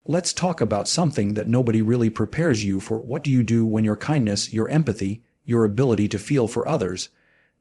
Let's talk about something that nobody really prepares you for. What do you do when your kindness, your empathy, your ability to feel for others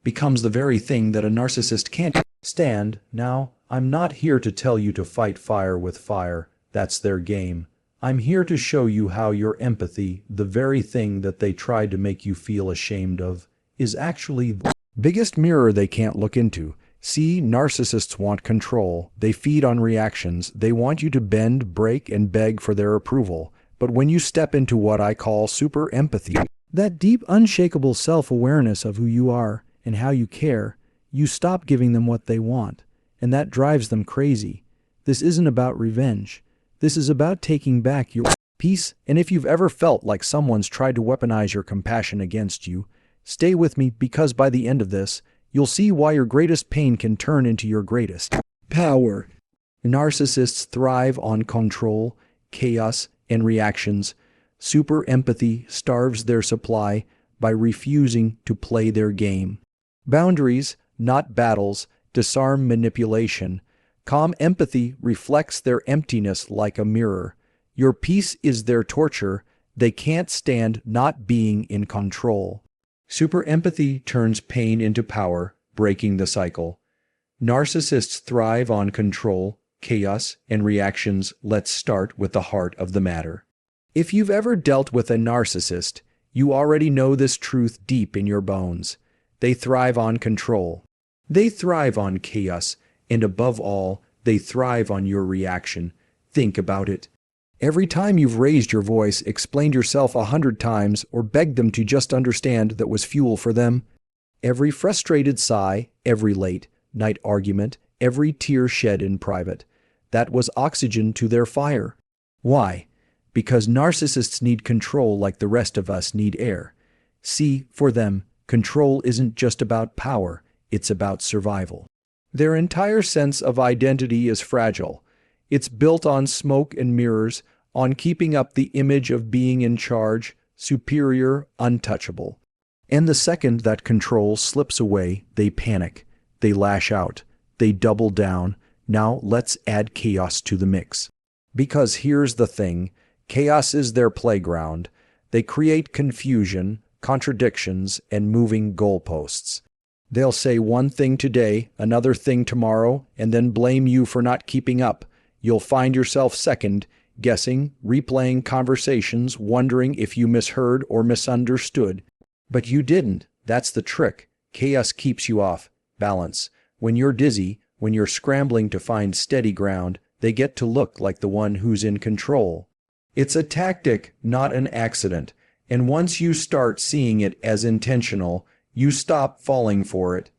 becomes the very thing that a narcissist can't stand? Now, I'm not here to tell you to fight fire with fire. That's their game. I'm here to show you how your empathy, the very thing that they tried to make you feel ashamed of, is actually the biggest mirror they can't look into. See, narcissists want control. They feed on reactions. They want you to bend, break, and beg for their approval. But when you step into what I call super empathy, that deep, unshakable self-awareness of who you are and how you care, you stop giving them what they want. And that drives them crazy. This isn't about revenge. This is about taking back your peace. And if you've ever felt like someone's tried to weaponize your compassion against you, stay with me, because by the end of this, you'll see why your greatest pain can turn into your greatest power. Narcissists thrive on control, chaos, and reactions. Super empathy starves their supply by refusing to play their game. Boundaries, not battles, disarm manipulation. Calm empathy reflects their emptiness like a mirror. Your peace is their torture. They can't stand not being in control. Super empathy turns pain into power, breaking the cycle. Narcissists thrive on control, chaos, and reactions. Let's start with the heart of the matter. If you've ever dealt with a narcissist, you already know this truth deep in your bones. They thrive on control. They thrive on chaos, and above all, they thrive on your reaction. Think about it. Every time you've raised your voice, explained yourself 100 times, or begged them to just understand, that was fuel for them. Every frustrated sigh, every late night argument, every tear shed in private, that was oxygen to their fire. Why? Because narcissists need control like the rest of us need air. See, for them, control isn't just about power, it's about survival. Their entire sense of identity is fragile. It's built on smoke and mirrors, on keeping up the image of being in charge, superior, untouchable. And the second that control slips away, they panic. They lash out. They double down. Now let's add chaos to the mix. Because here's the thing, chaos is their playground. They create confusion, contradictions, and moving goalposts. They'll say one thing today, another thing tomorrow, and then blame you for not keeping up. You'll find yourself second, guessing, replaying conversations, wondering if you misheard or misunderstood. But you didn't. That's the trick. Chaos keeps you off balance. When you're dizzy, when you're scrambling to find steady ground, they get to look like the one who's in control. It's a tactic, not an accident. And once you start seeing it as intentional, you stop falling for it.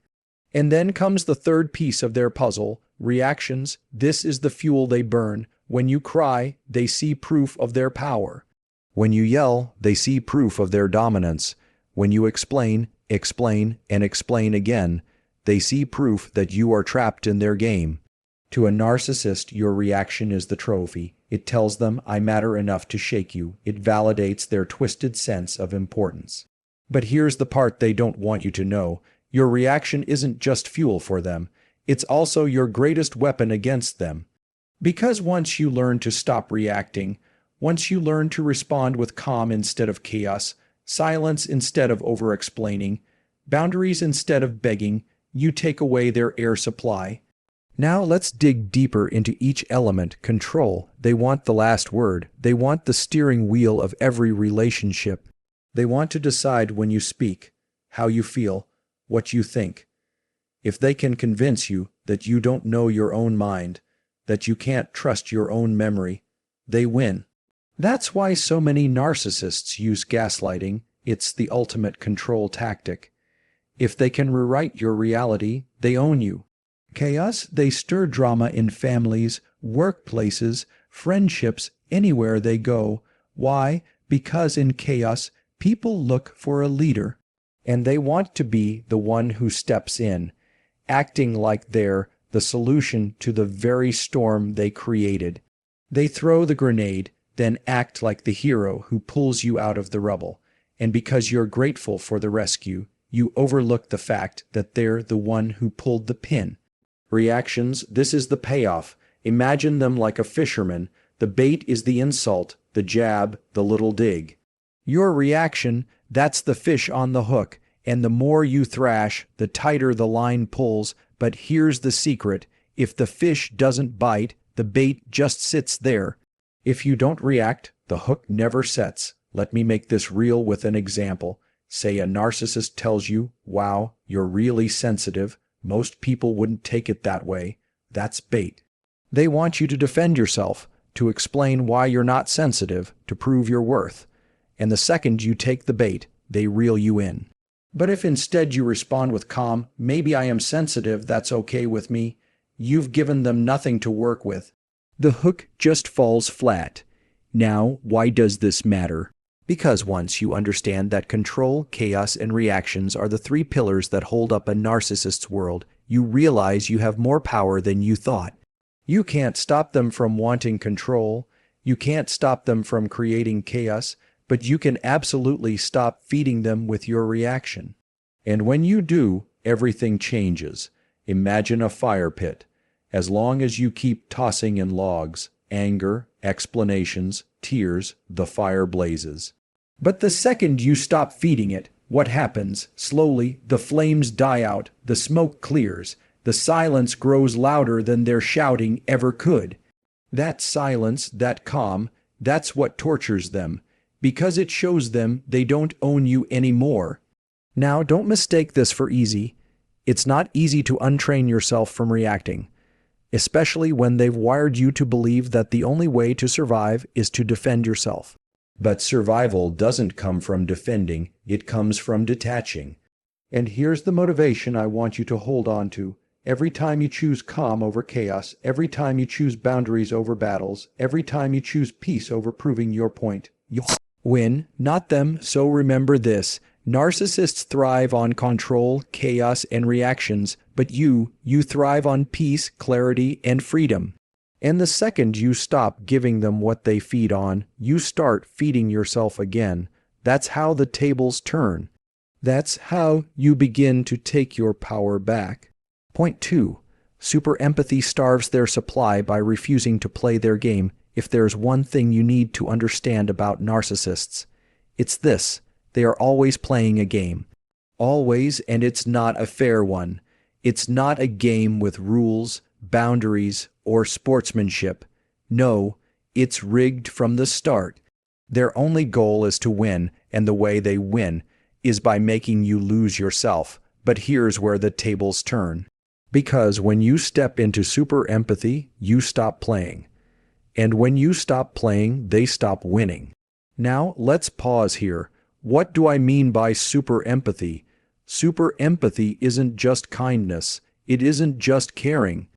And then comes the third piece of their puzzle, reactions. This is the fuel they burn. When you cry, they see proof of their power. When you yell, they see proof of their dominance. When you explain, and explain again, they see proof that you are trapped in their game. To a narcissist, your reaction is the trophy. It tells them, I matter enough to shake you. It validates their twisted sense of importance. But here's the part they don't want you to know. Your reaction isn't just fuel for them. It's also your greatest weapon against them. Because once you learn to stop reacting, once you learn to respond with calm instead of chaos, silence instead of over-explaining, boundaries instead of begging, you take away their air supply. Now let's dig deeper into each element. Control. They want the last word. They want the steering wheel of every relationship. They want to decide when you speak, how you feel, what you think. If they can convince you that you don't know your own mind, that you can't trust your own memory, they win. That's why so many narcissists use gaslighting. It's the ultimate control tactic. If they can rewrite your reality, they own you. Chaos, they stir drama in families, workplaces, friendships, anywhere they go. Why? Because in chaos, people look for a leader, and they want to be the one who steps in, acting like they're the solution to the very storm they created. They throw the grenade, then act like the hero who pulls you out of the rubble. And because you're grateful for the rescue, you overlook the fact that they're the one who pulled the pin. Reactions, this is the payoff. Imagine them like a fisherman. The bait is the insult, the jab, the little dig. Your reaction, that's the fish on the hook, and the more you thrash, the tighter the line pulls. But here's the secret: if the fish doesn't bite, the bait just sits there. If you don't react, the hook never sets. Let me make this real with an example. Say a narcissist tells you, "Wow, you're really sensitive. Most people wouldn't take it that way." That's bait. They want you to defend yourself, to explain why you're not sensitive, to prove your worth. And the second you take the bait, they reel you in. But if instead you respond with calm, "Maybe I am sensitive, that's okay with me," you've given them nothing to work with. The hook just falls flat. Now, why does this matter? Because once you understand that control, chaos, and reactions are the three pillars that hold up a narcissist's world, you realize you have more power than you thought. You can't stop them from wanting control. You can't stop them from creating chaos, but you can absolutely stop feeding them with your reaction. And when you do, everything changes. Imagine a fire pit. As long as you keep tossing in logs, anger, explanations, tears, the fire blazes. But the second you stop feeding it, what happens? Slowly, the flames die out, the smoke clears, the silence grows louder than their shouting ever could. That silence, that calm, that's what tortures them, because it shows them they don't own you anymore. Now, don't mistake this for easy. It's not easy to untrain yourself from reacting, especially when they've wired you to believe that the only way to survive is to defend yourself. But survival doesn't come from defending, it comes from detaching. And here's the motivation I want you to hold on to. Every time you choose calm over chaos, every time you choose boundaries over battles, every time you choose peace over proving your point, you'll win, not them. So remember this: narcissists thrive on control, chaos, and reactions, but you thrive on peace, clarity, and freedom. And the second you stop giving them what they feed on, you start feeding yourself again. That's how the tables turn. That's how you begin to take your power back. Point 2. Super empathy starves their supply by refusing to play their game. If there's one thing you need to understand about narcissists, it's this: they are always playing a game. Always, and it's not a fair one. It's not a game with rules, boundaries, or sportsmanship. No, it's rigged from the start. Their only goal is to win, and the way they win is by making you lose yourself. But here's where the tables turn. Because when you step into super empathy, you stop playing. And when you stop playing, they stop winning. Now, let's pause here. What do I mean by super empathy? Super empathy isn't just kindness. It isn't just caring.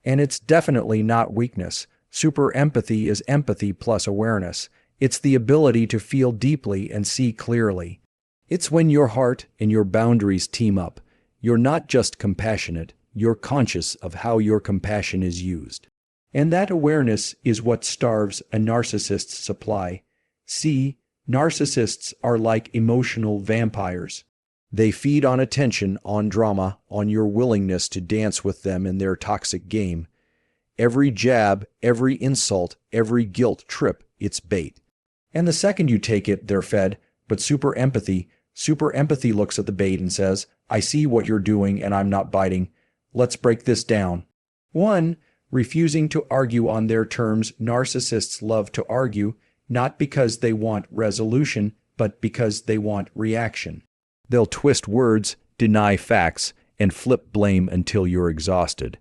And it's definitely not weakness. Super empathy is empathy plus awareness. It's the ability to feel deeply and see clearly. It's when your heart and your boundaries team up. You're not just compassionate, you're conscious of how your compassion is used. And that awareness is what starves a narcissist's supply. See, narcissists are like emotional vampires. They feed on attention, on drama, on your willingness to dance with them in their toxic game. Every jab, every insult, every guilt trip, it's bait. And the second you take it, they're fed. But super empathy looks at the bait and says, "I see what you're doing and I'm not biting. Let's break this down." 1. Refusing to argue on their terms. Narcissists love to argue, not because they want resolution, but because they want reaction. They'll twist words, deny facts, and flip blame until you're exhausted.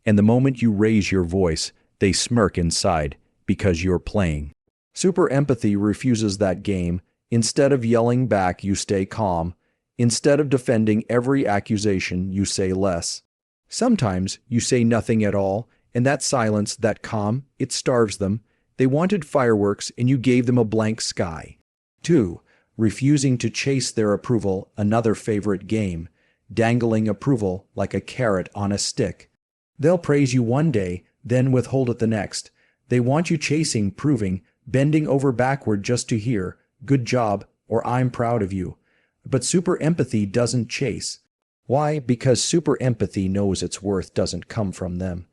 And the moment you raise your voice, they smirk inside because you're playing. Super empathy refuses that game. Instead of yelling back, you stay calm. Instead of defending every accusation, you say less. Sometimes you say nothing at all, and that silence, that calm, it starves them. They wanted fireworks, and you gave them a blank sky. 2. Refusing to chase their approval, another favorite game. Dangling approval like a carrot on a stick. They'll praise you one day, then withhold it the next. They want you chasing, proving, bending over backward just to hear, "Good job," or "I'm proud of you." But super empathy doesn't chase. Why? Because super empathy knows its worth doesn't come from them.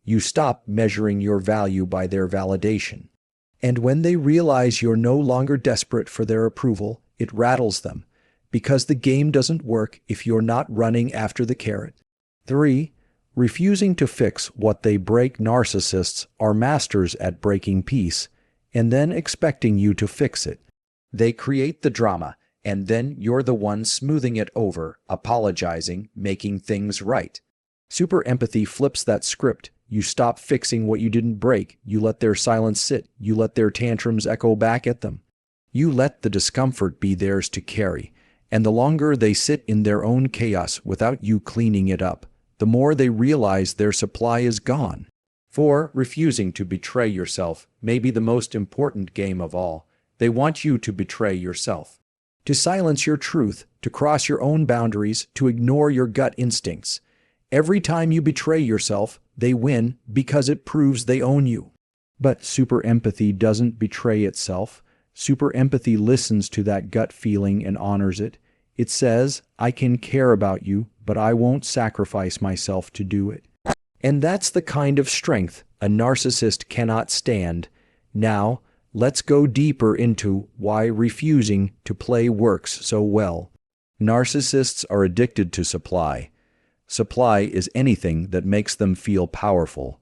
You stop measuring your value by their validation. And when they realize you're no longer desperate for their approval, it rattles them, because the game doesn't work if you're not running after the carrot. 3. Refusing to fix what they break. Narcissists are masters at breaking peace, and then expecting you to fix it. They create the drama, and then you're the one smoothing it over, apologizing, making things right. Super empathy flips that script. You stop fixing what you didn't break. You let their silence sit. You let their tantrums echo back at them. You let the discomfort be theirs to carry. And the longer they sit in their own chaos without you cleaning it up, the more they realize their supply is gone. 4. Refusing to betray yourself may be the most important game of all. They want you to betray yourself, to silence your truth, to cross your own boundaries, to ignore your gut instincts. Every time you betray yourself, they win because it proves they own you. But super empathy doesn't betray itself. Super empathy listens to that gut feeling and honors it. It says, I can care about you, but I won't sacrifice myself to do it. And that's the kind of strength a narcissist cannot stand. Now, let's go deeper into why refusing to play works so well. Narcissists are addicted to supply. Supply is anything that makes them feel powerful.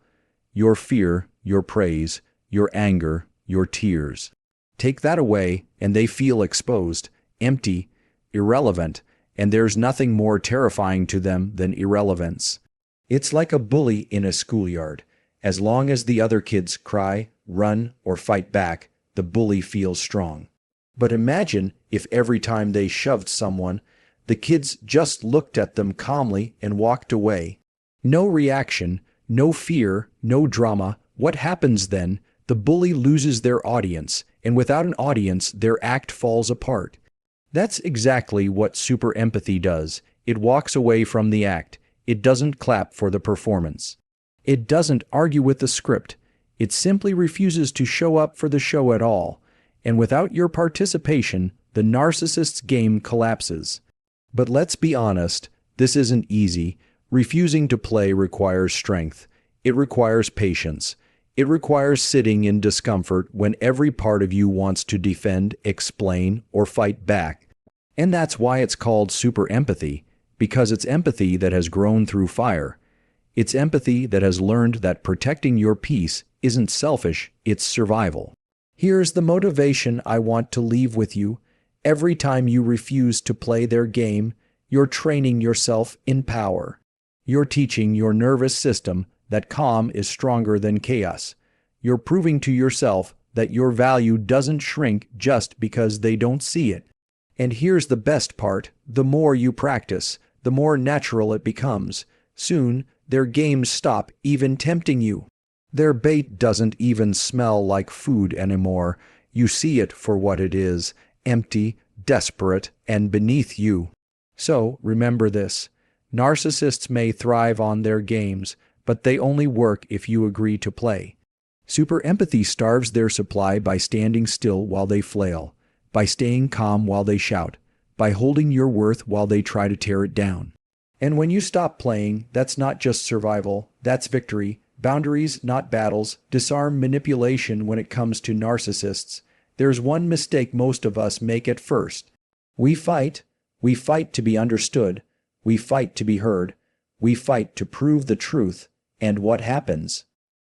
Your fear, your praise, your anger, your tears. Take that away, and they feel exposed, empty, irrelevant, and there's nothing more terrifying to them than irrelevance. It's like a bully in a schoolyard. As long as the other kids cry, run, or fight back, the bully feels strong. But imagine if every time they shoved someone, the kids just looked at them calmly and walked away. No reaction, no fear, no drama. What happens then? The bully loses their audience, and without an audience, their act falls apart. That's exactly what super empathy does. It walks away from the act. It doesn't clap for the performance. It doesn't argue with the script. It simply refuses to show up for the show at all. And without your participation, the narcissist's game collapses. But let's be honest, this isn't easy. Refusing to play requires strength. It requires patience. It requires sitting in discomfort when every part of you wants to defend, explain, or fight back. And that's why it's called super empathy, because it's empathy that has grown through fire. It's empathy that has learned that protecting your peace isn't selfish, it's survival. Here's the motivation I want to leave with you. Every time you refuse to play their game, you're training yourself in power. You're teaching your nervous system that calm is stronger than chaos. You're proving to yourself that your value doesn't shrink just because they don't see it. And here's the best part, the more you practice, the more natural it becomes. Soon, their games stop even tempting you. Their bait doesn't even smell like food anymore. You see it for what it is, empty, desperate, and beneath you. So, remember this. Narcissists may thrive on their games, but they only work if you agree to play. Super empathy starves their supply by standing still while they flail, by staying calm while they shout, by holding your worth while they try to tear it down. And when you stop playing, that's not just survival, that's victory. Boundaries, not battles. Disarm manipulation when it comes to narcissists. There's one mistake most of us make at first. We fight to be understood. We fight to be heard. We fight to prove the truth. And what happens?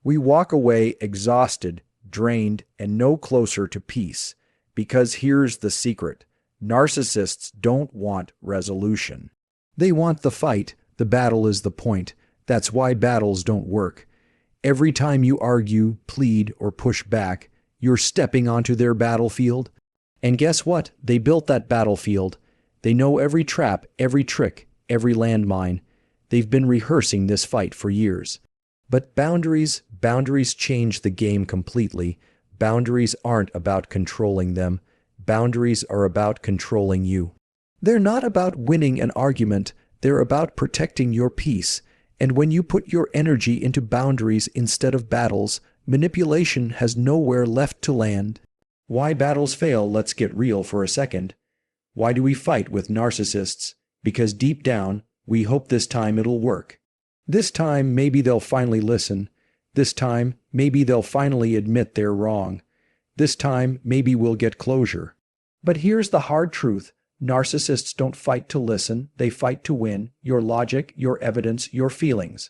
We walk away exhausted, drained, and no closer to peace. Because here's the secret. Narcissists don't want resolution. They want the fight. The battle is the point. That's why battles don't work. Every time you argue, plead, or push back, you're stepping onto their battlefield. And guess what? They built that battlefield. They know every trap, every trick, every landmine. They've been rehearsing this fight for years. But boundaries change the game completely. Boundaries aren't about controlling them. Boundaries are about controlling you. They're not about winning an argument. They're about protecting your peace. And when you put your energy into boundaries instead of battles, manipulation has nowhere left to land. Why battles fail? Let's get real for a second. Why do we fight with narcissists? Because deep down, we hope this time it'll work. This time, maybe they'll finally listen. This time, maybe they'll finally admit they're wrong. This time, maybe we'll get closure. But here's the hard truth. Narcissists don't fight to listen, they fight to win your logic, your evidence, your feelings.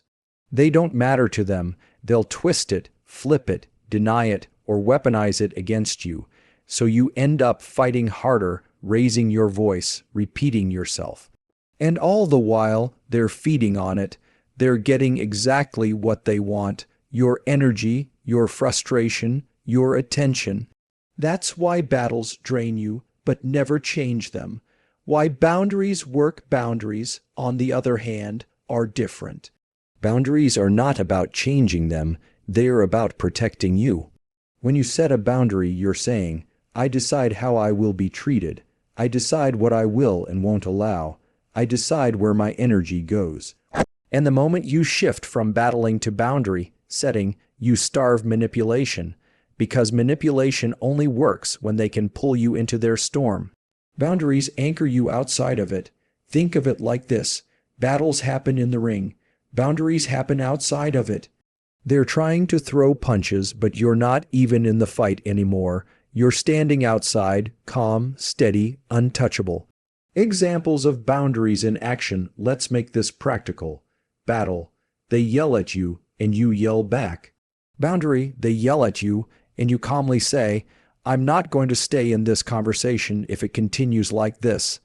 They don't matter to them. They'll twist it, flip it, deny it, or weaponize it against you. So you end up fighting harder, raising your voice, repeating yourself. And all the while, they're feeding on it. They're getting exactly what they want, your energy, your frustration, your attention. That's why battles drain you, but never change them. Why boundaries work. Boundaries, on the other hand, are different. Boundaries are not about changing them, they're about protecting you. When you set a boundary, you're saying, I decide how I will be treated. I decide what I will and won't allow. I decide where my energy goes. And the moment you shift from battling to boundary setting, you starve manipulation, because manipulation only works when they can pull you into their storm. Boundaries anchor you outside of it. Think of it like this. Battles happen in the ring. Boundaries happen outside of it. They're trying to throw punches, but you're not even in the fight anymore. You're standing outside, calm, steady, untouchable. Examples of boundaries in action. Let's make this practical. Battle. They yell at you, and you yell back. Boundary. They yell at you, and you calmly say, I'm not going to stay in this conversation if it continues like this.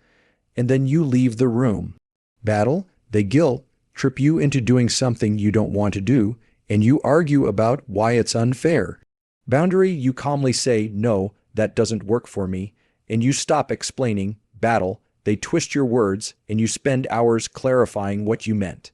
And then you leave the room. Battle. They guilt, trip you into doing something you don't want to do, and you argue about why it's unfair. Boundary. You calmly say, no, that doesn't work for me, and you stop explaining. Battle. They twist your words, and you spend hours clarifying what you meant.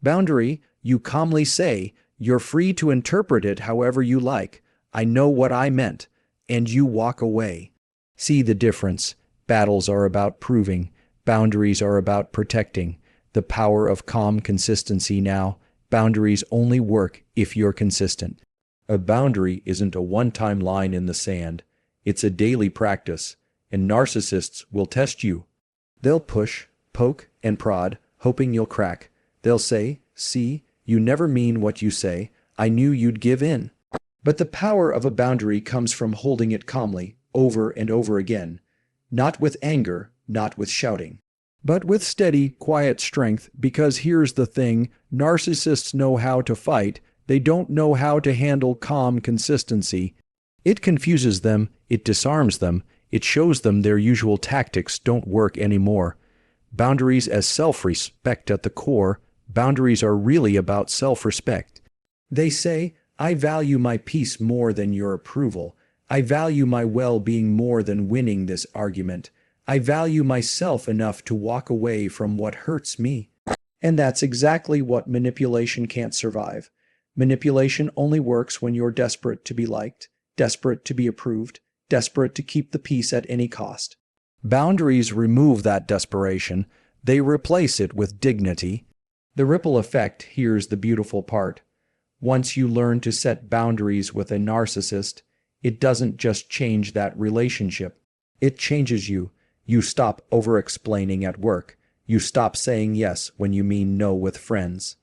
Boundary. You calmly say, you're free to interpret it however you like. I know what I meant. And you walk away. See the difference. Battles are about proving. Boundaries are about protecting. The power of calm consistency now. Boundaries only work if you're consistent. A boundary isn't a one-time line in the sand. It's a daily practice, and narcissists will test you. They'll push, poke, and prod, hoping you'll crack. They'll say, see, you never mean what you say. I knew you'd give in. But the power of a boundary comes from holding it calmly, over and over again. Not with anger, not with shouting, but with steady, quiet strength, because here's the thing, narcissists know how to fight, they don't know how to handle calm consistency. It confuses them, it disarms them, it shows them their usual tactics don't work anymore. Boundaries as self-respect at the core, boundaries are really about self-respect. They say, I value my peace more than your approval. I value my well-being more than winning this argument. I value myself enough to walk away from what hurts me. And that's exactly what manipulation can't survive. Manipulation only works when you're desperate to be liked, desperate to be approved, desperate to keep the peace at any cost. Boundaries remove that desperation. They replace it with dignity. The ripple effect, here's the beautiful part. Once you learn to set boundaries with a narcissist, it doesn't just change that relationship. It changes you. You stop over-explaining at work. You stop saying yes when you mean no with friends.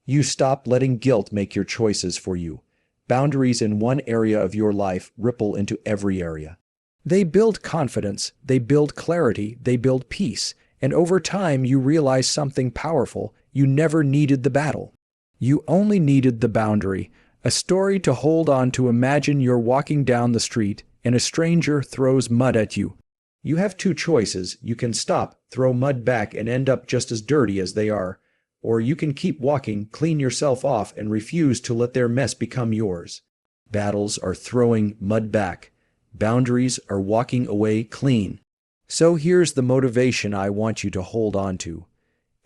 You stop letting guilt make your choices for you. Boundaries in one area of your life ripple into every area. They build confidence, they build clarity, they build peace, and over time you realize something powerful. You never needed the battle. You only needed the boundary, a story to hold on to. Imagine you're walking down the street and a stranger throws mud at you. You have two choices. You can stop, throw mud back, and end up just as dirty as they are. Or you can keep walking, clean yourself off, and refuse to let their mess become yours. Battles are throwing mud back. Boundaries are walking away clean. So here's the motivation I want you to hold on to.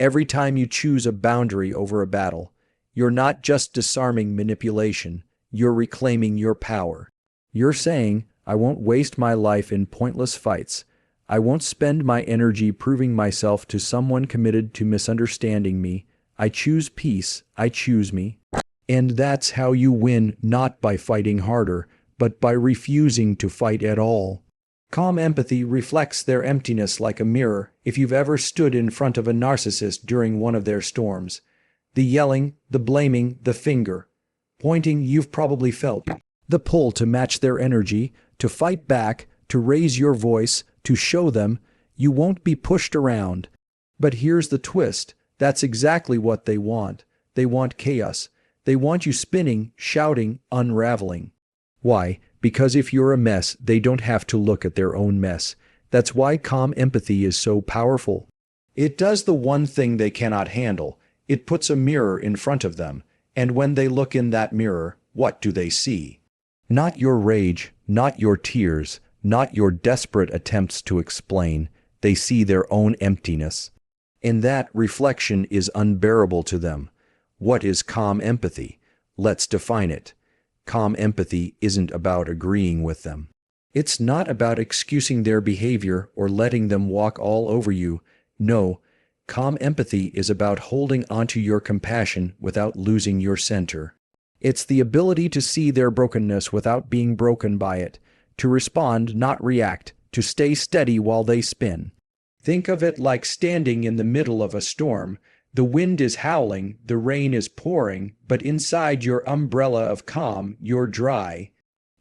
Every time you choose a boundary over a battle, you're not just disarming manipulation, you're reclaiming your power. You're saying, I won't waste my life in pointless fights. I won't spend my energy proving myself to someone committed to misunderstanding me. I choose peace, I choose me. And that's how you win, not by fighting harder, but by refusing to fight at all. Calm empathy reflects their emptiness like a mirror. If you've ever stood in front of a narcissist during one of their storms, the yelling, the blaming, the finger. Pointing, you've probably felt the pull to match their energy, to fight back, to raise your voice, to show them you won't be pushed around. But here's the twist. That's exactly what they want. They want chaos. They want you spinning, shouting, unraveling. Why? Because if you're a mess, they don't have to look at their own mess. That's why calm empathy is so powerful. It does the one thing they cannot handle. It puts a mirror in front of them. And when they look in that mirror, what do they see? Not your rage, not your tears, not your desperate attempts to explain. They see their own emptiness. And that reflection is unbearable to them. What is calm empathy? Let's define it. Calm empathy isn't about agreeing with them. It's not about excusing their behavior or letting them walk all over you. No, calm empathy is about holding onto your compassion without losing your center. It's the ability to see their brokenness without being broken by it, to respond, not react, to stay steady while they spin. Think of it like standing in the middle of a storm. The wind is howling, the rain is pouring, but inside your umbrella of calm, you're dry.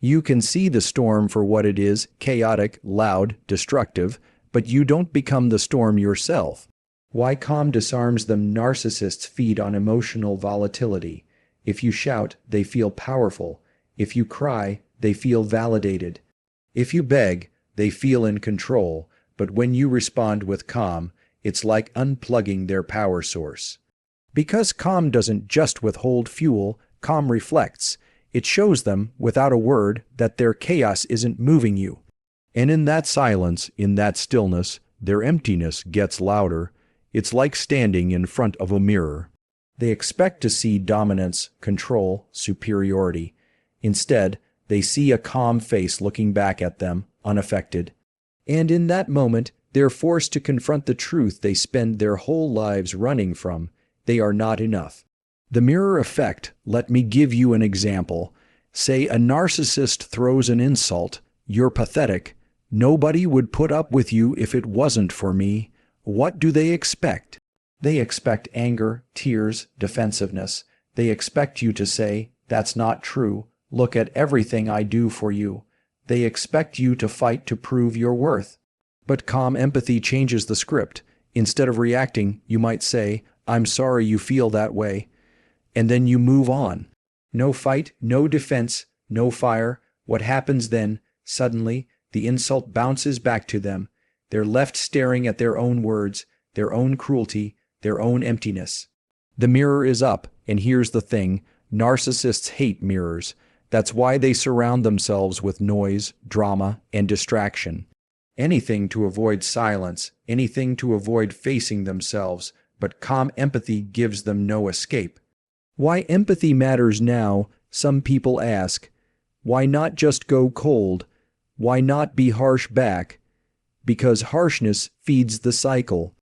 You can see the storm for what it is, chaotic, loud, destructive, but you don't become the storm yourself. Why calm disarms them? Narcissists feed on emotional volatility. If you shout, they feel powerful. If you cry, they feel validated. If you beg, they feel in control. But when you respond with calm, it's like unplugging their power source. Because calm doesn't just withhold fuel, calm reflects. It shows them, without a word, that their chaos isn't moving you. And in that silence, in that stillness, their emptiness gets louder. It's like standing in front of a mirror. They expect to see dominance, control, superiority. Instead, they see a calm face looking back at them, unaffected. And in that moment, they're forced to confront the truth they spend their whole lives running from. They are not enough. The mirror effect, let me give you an example. Say a narcissist throws an insult. You're pathetic. Nobody would put up with you if it wasn't for me. What do they expect? They expect anger, tears, defensiveness. They expect you to say, "That's not true. Look at everything I do for you." They expect you to fight to prove your worth. But calm empathy changes the script. Instead of reacting, you might say, "I'm sorry you feel that way." And then you move on. No fight, no defense, no fire. What happens then? Suddenly, the insult bounces back to them. They're left staring at their own words, their own cruelty, their own emptiness. The mirror is up, and here's the thing. Narcissists hate mirrors. That's why they surround themselves with noise, drama, and distraction. Anything to avoid silence, anything to avoid facing themselves, but calm empathy gives them no escape. Why empathy matters now, some people ask. Why not just go cold? Why not be harsh back? Because harshness feeds the cycle.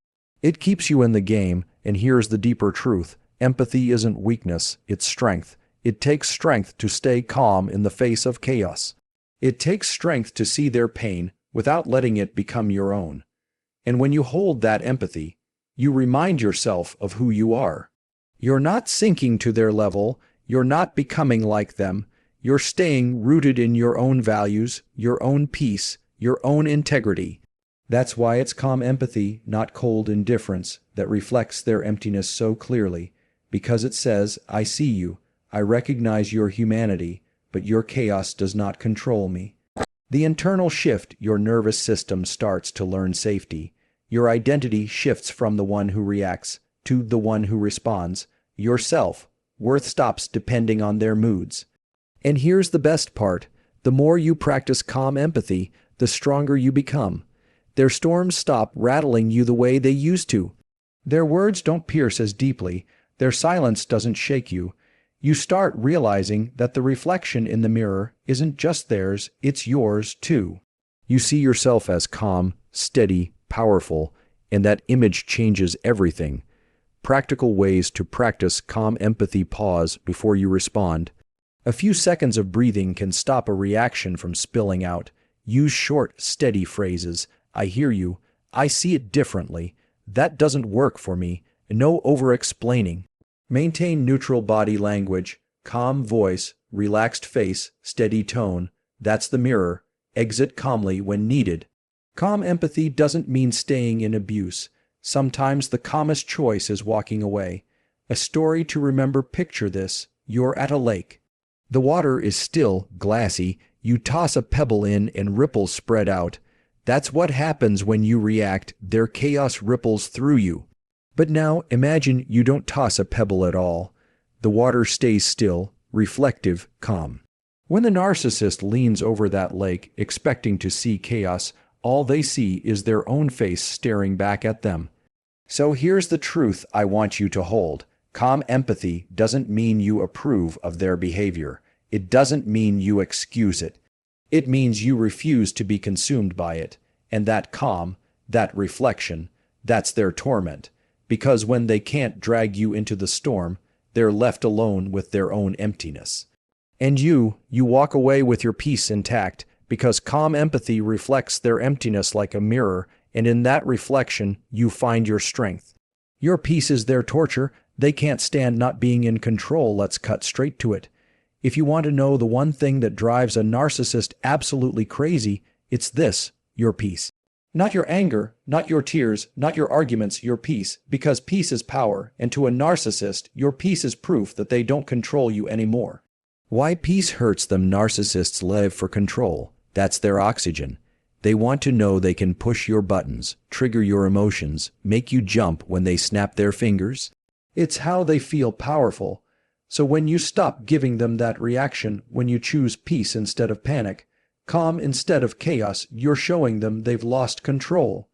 It keeps you in the game, and here's the deeper truth. Empathy isn't weakness, it's strength. It takes strength to stay calm in the face of chaos. It takes strength to see their pain without letting it become your own. And when you hold that empathy, you remind yourself of who you are. You're not sinking to their level, you're not becoming like them, you're staying rooted in your own values, your own peace, your own integrity. That's why it's calm empathy, not cold indifference, that reflects their emptiness so clearly, because it says, "I see you. I recognize your humanity, but your chaos does not control me." The internal shift, your nervous system starts to learn safety. Your identity shifts from the one who reacts to the one who responds. Your self-worth stops depending on their moods. And here's the best part. The more you practice calm empathy, the stronger you become. Their storms stop rattling you the way they used to. Their words don't pierce as deeply. Their silence doesn't shake you. You start realizing that the reflection in the mirror isn't just theirs, it's yours too. You see yourself as calm, steady, powerful, and that image changes everything. Practical ways to practice calm empathy: pause before you respond. A few seconds of breathing can stop a reaction from spilling out. Use short, steady phrases. "I hear you. I see it differently. That doesn't work for me." No over-explaining. Maintain neutral body language. calm voice, relaxed face, steady tone. That's the mirror. Exit calmly when needed. Calm empathy doesn't mean staying in abuse. Sometimes the calmest choice is walking away. A story to remember: picture this. You're at a lake. The water is still, glassy. You toss a pebble in and ripples spread out. That's what happens when you react. Their chaos ripples through you. But now imagine you don't toss a pebble at all. The water stays still, reflective, calm. When the narcissist leans over that lake, expecting to see chaos, all they see is their own face staring back at them. So here's the truth I want you to hold. Calm empathy doesn't mean you approve of their behavior. It doesn't mean you excuse it. It means you refuse to be consumed by it. And that calm, that reflection, that's their torment. Because when they can't drag you into the storm, they're left alone with their own emptiness. And you walk away with your peace intact, because calm empathy reflects their emptiness like a mirror, and in that reflection, you find your strength. Your peace is their torture. They can't stand not being in control. Let's cut straight to it. If you want to know the one thing that drives a narcissist absolutely crazy, it's this: your peace. Not your anger, not your tears, not your arguments, your peace, because peace is power, and to a narcissist, your peace is proof that they don't control you anymore. Why peace hurts them? Narcissists live for control. That's their oxygen. They want to know they can push your buttons, trigger your emotions, make you jump when they snap their fingers. It's how they feel powerful. So when you stop giving them that reaction, when you choose peace instead of panic, calm instead of chaos, you're showing them they've lost control.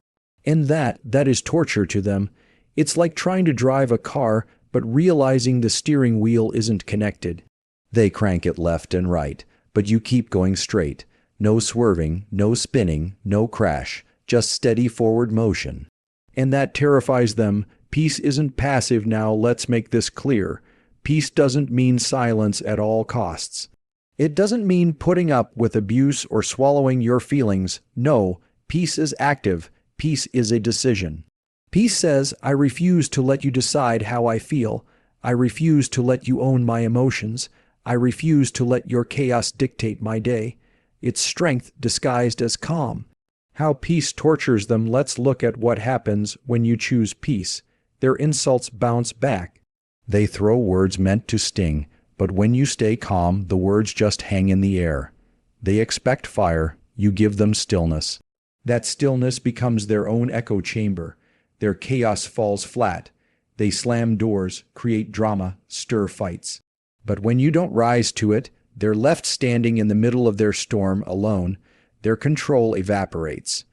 And that is torture to them. It's like trying to drive a car, but realizing the steering wheel isn't connected. They crank it left and right, but you keep going straight. No swerving, no spinning, no crash, just steady forward motion. And that terrifies them. Peace isn't passive now. Let's make this clear. Peace doesn't mean silence at all costs. It doesn't mean putting up with abuse or swallowing your feelings. No, peace is active. Peace is a decision. Peace says, I refuse to let you decide how I feel. I refuse to let you own my emotions. I refuse to let your chaos dictate my day. It's strength disguised as calm. How peace tortures them. Let's look at what happens when you choose peace. Their insults bounce back. They throw words meant to sting, but when you stay calm, the words just hang in the air. They expect fire. You give them stillness. That stillness becomes their own echo chamber. Their chaos falls flat. They slam doors, create drama, stir fights. But when you don't rise to it, they're left standing in the middle of their storm alone. Their control evaporates.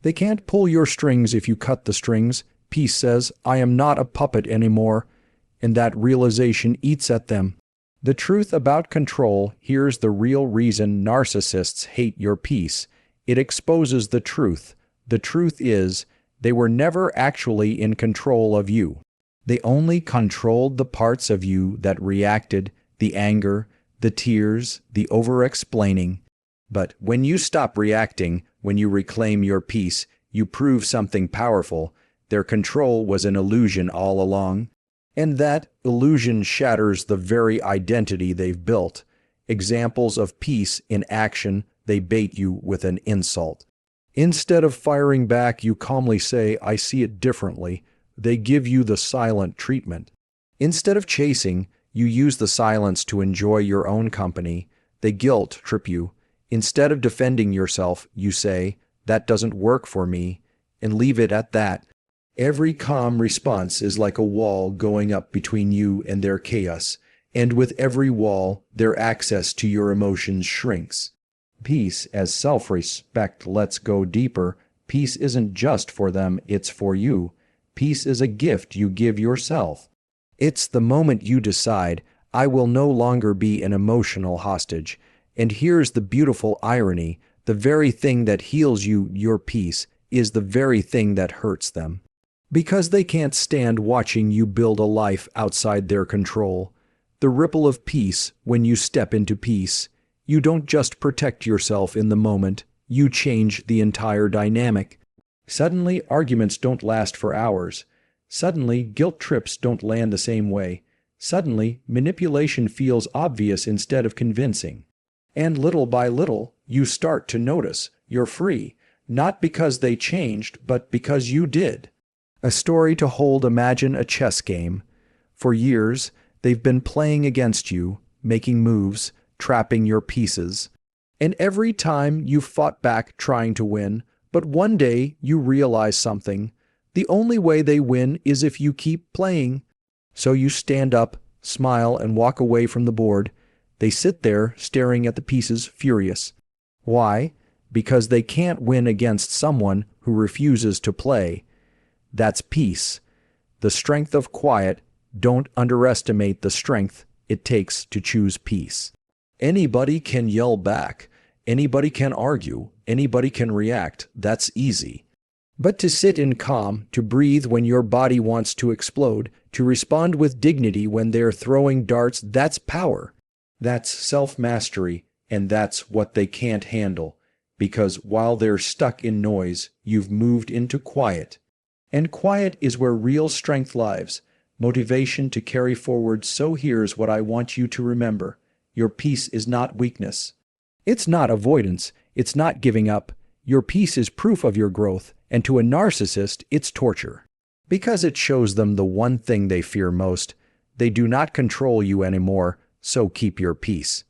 They can't pull your strings if you cut the strings. Peace says, I am not a puppet anymore. And that realization eats at them. The truth about control: here's the real reason narcissists hate your peace. It exposes the truth. The truth is, they were never actually in control of you. They only controlled the parts of you that reacted, the anger, the tears, the over-explaining. But when you stop reacting, when you reclaim your peace, you prove something powerful. Their control was an illusion all along. And that illusion shatters the very identity they've built. Examples of peace in action: they bait you with an insult. Instead of firing back, you calmly say, I see it differently. They give you the silent treatment. Instead of chasing, you use the silence to enjoy your own company. They guilt trip you. Instead of defending yourself, you say, that doesn't work for me, and leave it at that. Every calm response is like a wall going up between you and their chaos, and with every wall, their access to your emotions shrinks. Peace as self-respect. Let's go deeper. Peace isn't just for them, it's for you. Peace is a gift you give yourself. It's the moment you decide, I will no longer be an emotional hostage. And here's the beautiful irony: the very thing that heals you, your peace, is the very thing that hurts them. Because they can't stand watching you build a life outside their control. The ripple of peace: when you step into peace, you don't just protect yourself in the moment, you change the entire dynamic. Suddenly, arguments don't last for hours. Suddenly, guilt trips don't land the same way. Suddenly, manipulation feels obvious instead of convincing. And little by little, you start to notice you're free, not because they changed, but because you did. A story to hold. Imagine a chess game. For years, they've been playing against you, making moves, trapping your pieces. And every time you've fought back trying to win, but one day you realize something. The only way they win is if you keep playing. So you stand up, smile, and walk away from the board. They sit there staring at the pieces, furious. Why? Because they can't win against someone who refuses to play. That's peace. The strength of quiet. Don't underestimate the strength it takes to choose peace. Anybody can yell back. Anybody can argue. Anybody can react. That's easy. But to sit in calm, to breathe when your body wants to explode, to respond with dignity when they're throwing darts, that's power. That's self-mastery, and that's what they can't handle. Because while they're stuck in noise, you've moved into quiet. And quiet is where real strength lies, motivation to carry forward. So here's what I want you to remember. Your peace is not weakness. It's not avoidance. It's not giving up. Your peace is proof of your growth, and to a narcissist, it's torture. Because it shows them the one thing they fear most. They do not control you anymore, so keep your peace.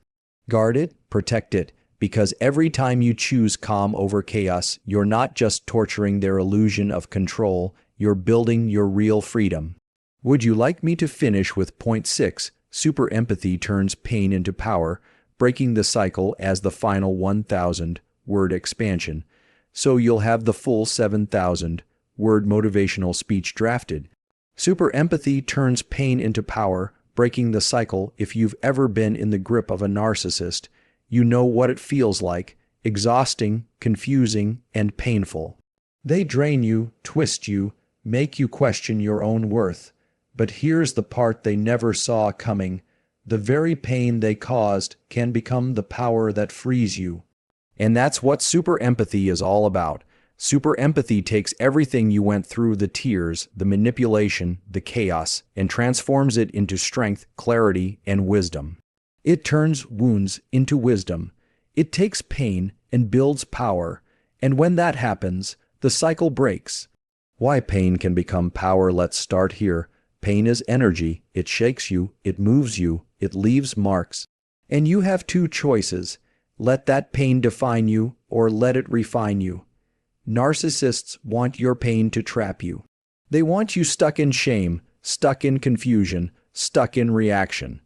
Guard it, protect it, because every time you choose calm over chaos, you're not just torturing their illusion of control, you're building your real freedom. Would you like me to finish with point 6? Super empathy turns pain into power, breaking the cycle as the final 1,000-word expansion. So you'll have the full 7,000-word motivational speech drafted. Super empathy turns pain into power, breaking the cycle. If you've ever been in the grip of a narcissist, you know what it feels like: exhausting, confusing, and painful. They drain you, twist you, make you question your own worth. But here's the part they never saw coming. The very pain they caused can become the power that frees you. And that's what super empathy is all about. Super empathy takes everything you went through, the tears, the manipulation, the chaos, and transforms it into strength, clarity, and wisdom. It turns wounds into wisdom. It takes pain and builds power. And when that happens, the cycle breaks. Why pain can become power? Let's start here. Pain is energy. It shakes you, it moves you, it leaves marks. And you have two choices. Let that pain define you, or let it refine you. Narcissists want your pain to trap you. They want you stuck in shame, stuck in confusion, stuck in reaction.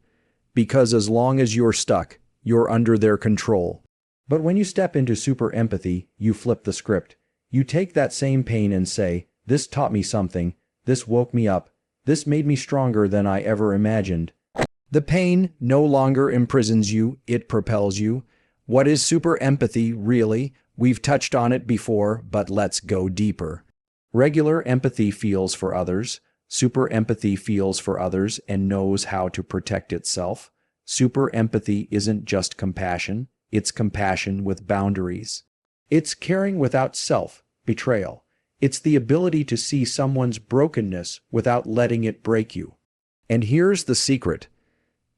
Because as long as you're stuck, you're under their control. But when you step into super empathy, you flip the script. You take that same pain and say, this taught me something, this woke me up, this made me stronger than I ever imagined. The pain no longer imprisons you, it propels you. What is super empathy, really? We've touched on it before, but let's go deeper. Regular empathy feels for others. Super empathy feels for others and knows how to protect itself. Super empathy isn't just compassion, it's compassion with boundaries. It's caring without self-betrayal. It's the ability to see someone's brokenness without letting it break you. And here's the secret.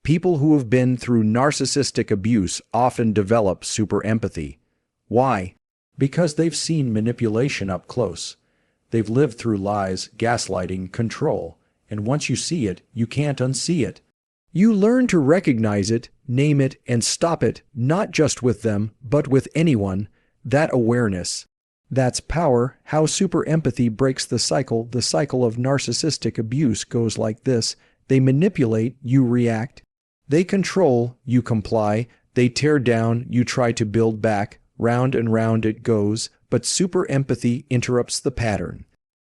People who have been through narcissistic abuse often develop super empathy. Why? Because they've seen manipulation up close. They've lived through lies, gaslighting, control, and once you see it, you can't unsee it. You learn to recognize it, name it, and stop it, not just with them, but with anyone. That awareness. That's power. How super empathy breaks the cycle. The cycle of narcissistic abuse goes like this. They manipulate, you react. They control, you comply. They tear down, you try to build back. Round and round it goes, but super empathy interrupts the pattern.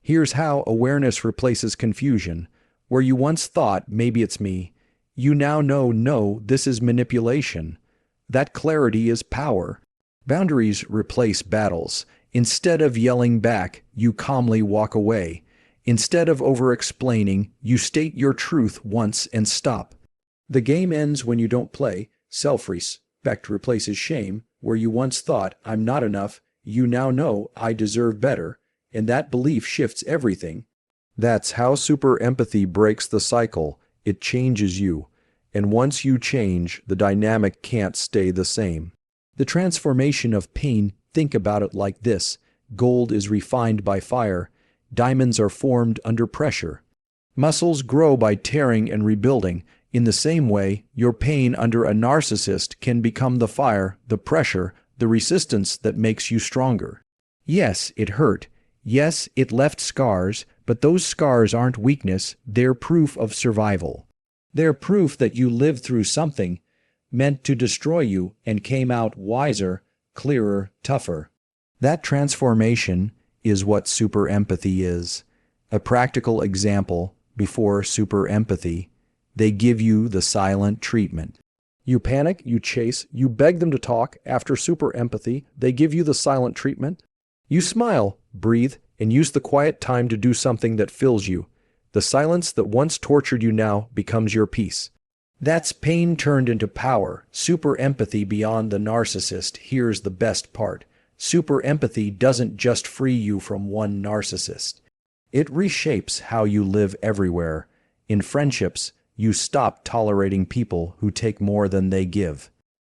Here's how. Awareness replaces confusion. Where you once thought, maybe it's me, you now know, no, this is manipulation. That clarity is power. Boundaries replace battles. Instead of yelling back, you calmly walk away. Instead of over-explaining, you state your truth once and stop. The game ends when you don't play. Self-respect replaces shame. Where you once thought, I'm not enough, you now know, I deserve better. And that belief shifts everything. That's how super empathy breaks the cycle. it changes you. And once you change, the dynamic can't stay the same. The transformation of pain, think about it like this. Gold is refined by fire. Diamonds are formed under pressure. Muscles grow by tearing and rebuilding. In the same way, your pain under a narcissist can become the fire, the pressure, the resistance that makes you stronger. Yes, it hurt. Yes, it left scars, but those scars aren't weakness, they're proof of survival. They're proof that you lived through something meant to destroy you and came out wiser, clearer, tougher. That transformation is what super empathy is. A practical example before super empathy, they give you the silent treatment. You panic, you chase, you beg them to talk. After super empathy, they give you the silent treatment. You smile, breathe, and use the quiet time to do something that fills you. The silence that once tortured you now becomes your peace. That's pain turned into power. Super empathy beyond the narcissist. Here's the best part. Super empathy doesn't just free you from one narcissist. It reshapes how you live everywhere. In friendships, you stop tolerating people who take more than they give.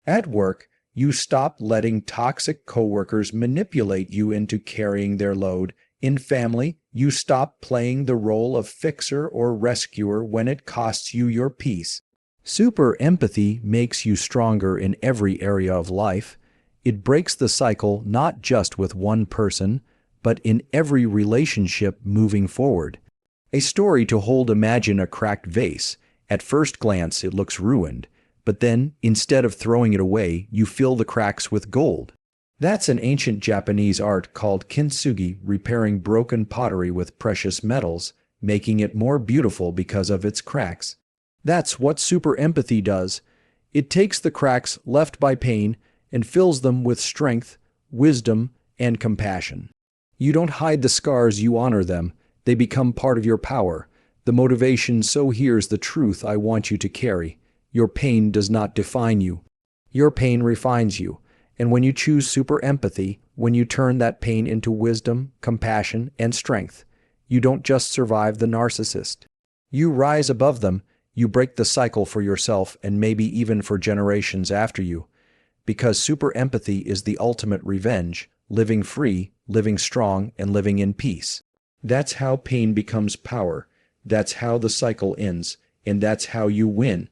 At work, you stop letting toxic coworkers manipulate you into carrying their load. In family, you stop playing the role of fixer or rescuer when it costs you your peace. Super empathy makes you stronger in every area of life. It breaks the cycle not just with one person, but in every relationship moving forward. A story to hold: imagine a cracked vase. At first glance, it looks ruined, but then, instead of throwing it away, you fill the cracks with gold. That's an ancient Japanese art called kintsugi, repairing broken pottery with precious metals, making it more beautiful because of its cracks. That's what super empathy does. It takes the cracks left by pain and fills them with strength, wisdom, and compassion. You don't hide the scars, you honor them. They become part of your power. The motivation: so here's the truth I want you to carry. Your pain does not define you. Your pain refines you. And when you choose super empathy, when you turn that pain into wisdom, compassion, and strength, you don't just survive the narcissist. You rise above them. You break the cycle for yourself and maybe even for generations after you. Because super empathy is the ultimate revenge, living free, living strong, and living in peace. That's how pain becomes power. That's how the cycle ends. And that's how you win.